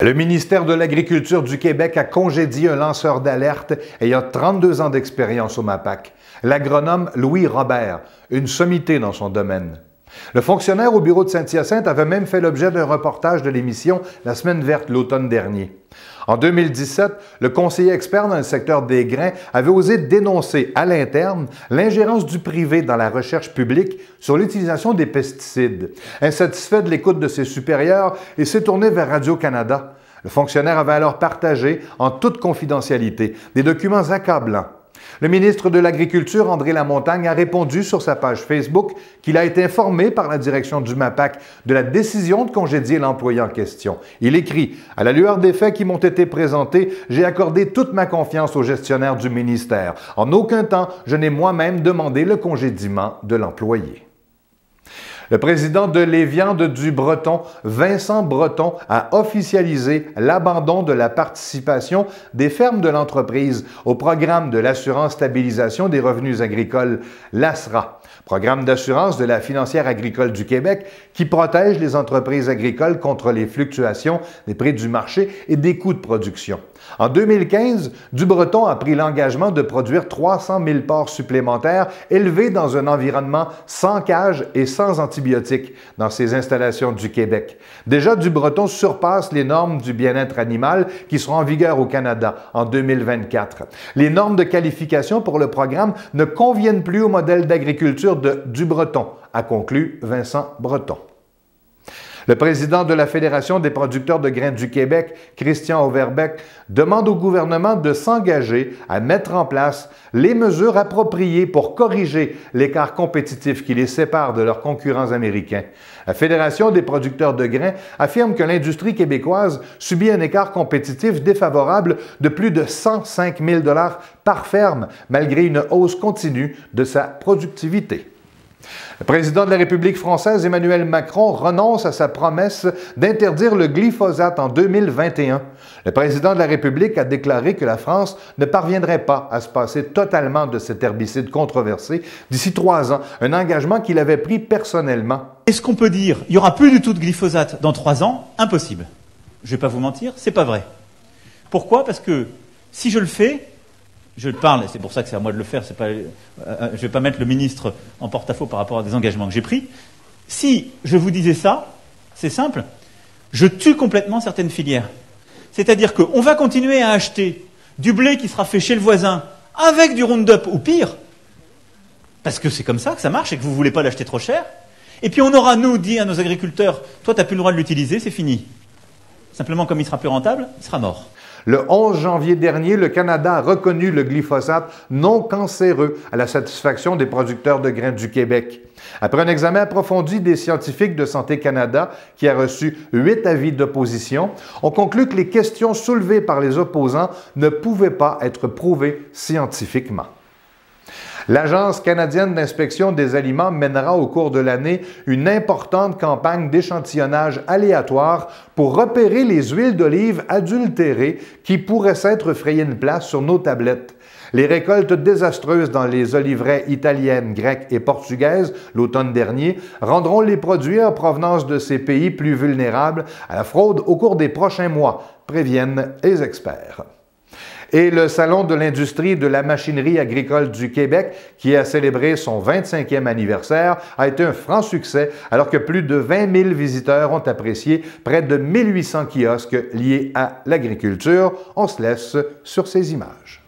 Le ministère de l'Agriculture du Québec a congédié un lanceur d'alerte ayant 32 ans d'expérience au MAPAQ, l'agronome Louis Robert, une sommité dans son domaine. Le fonctionnaire au bureau de Saint-Hyacinthe avait même fait l'objet d'un reportage de l'émission La Semaine verte l'automne dernier. En 2017, le conseiller expert dans le secteur des grains avait osé dénoncer à l'interne l'ingérence du privé dans la recherche publique sur l'utilisation des pesticides. Insatisfait de l'écoute de ses supérieurs, il s'est tourné vers Radio-Canada. Le fonctionnaire avait alors partagé, en toute confidentialité, des documents accablants. Le ministre de l'Agriculture, André Lamontagne, a répondu sur sa page Facebook qu'il a été informé par la direction du MAPAQ de la décision de congédier l'employé en question. Il écrit « À la lueur des faits qui m'ont été présentés, j'ai accordé toute ma confiance au gestionnaire du ministère. En aucun temps, je n'ai moi-même demandé le congédiement de l'employé. » Le président de l'Éviande du Breton, Vincent Breton, a officialisé l'abandon de la participation des fermes de l'entreprise au programme de l'assurance stabilisation des revenus agricoles, l'ASRA, programme d'assurance de la Financière agricole du Québec qui protège les entreprises agricoles contre les fluctuations des prix du marché et des coûts de production. En 2015, Du Breton a pris l'engagement de produire 300 000 porcs supplémentaires élevés dans un environnement sans cage et sans antibiotiques dans ses installations du Québec. Déjà, Du Breton surpasse les normes du bien-être animal qui seront en vigueur au Canada en 2024. Les normes de qualification pour le programme ne conviennent plus au modèle d'agriculture de Du Breton, a conclu Vincent Breton. Le président de la Fédération des producteurs de grains du Québec, Christian Overbeck, demande au gouvernement de s'engager à mettre en place les mesures appropriées pour corriger l'écart compétitif qui les sépare de leurs concurrents américains. La Fédération des producteurs de grains affirme que l'industrie québécoise subit un écart compétitif défavorable de plus de 105 000 $ par ferme, malgré une hausse continue de sa productivité. Le président de la République française, Emmanuel Macron, renonce à sa promesse d'interdire le glyphosate en 2021. Le président de la République a déclaré que la France ne parviendrait pas à se passer totalement de cet herbicide controversé d'ici 3 ans, un engagement qu'il avait pris personnellement. Est-ce qu'on peut dire il n'y aura plus du tout de glyphosate dans 3 ans? Impossible. Je ne vais pas vous mentir, c'est pas vrai. Pourquoi? Parce que si je le fais, je parle, et c'est pour ça que c'est à moi de le faire, je ne vais pas mettre le ministre en porte-à-faux par rapport à des engagements que j'ai pris. Si je vous disais ça, c'est simple, je tue complètement certaines filières. C'est-à-dire qu'on va continuer à acheter du blé qui sera fait chez le voisin avec du Roundup ou pire, parce que c'est comme ça que ça marche et que vous ne voulez pas l'acheter trop cher. Et puis on aura, nous, dit à nos agriculteurs, toi, tu n'as plus le droit de l'utiliser, c'est fini. Simplement, comme il sera plus rentable, il sera mort. Le 11 janvier dernier, le Canada a reconnu le glyphosate non cancéreux à la satisfaction des producteurs de grains du Québec. Après un examen approfondi des scientifiques de Santé Canada, qui a reçu 8 avis d'opposition, on conclut que les questions soulevées par les opposants ne pouvaient pas être prouvées scientifiquement. L'Agence canadienne d'inspection des aliments mènera au cours de l'année une importante campagne d'échantillonnage aléatoire pour repérer les huiles d'olive adultérées qui pourraient s'être frayé une place sur nos tablettes. Les récoltes désastreuses dans les oliveraies italiennes, grecques et portugaises l'automne dernier rendront les produits en provenance de ces pays plus vulnérables à la fraude au cours des prochains mois, préviennent les experts. Et le Salon de l'industrie de la machinerie agricole du Québec, qui a célébré son 25e anniversaire, a été un franc succès, alors que plus de 20 000 visiteurs ont apprécié près de 1800 kiosques liés à l'agriculture. On se laisse sur ces images.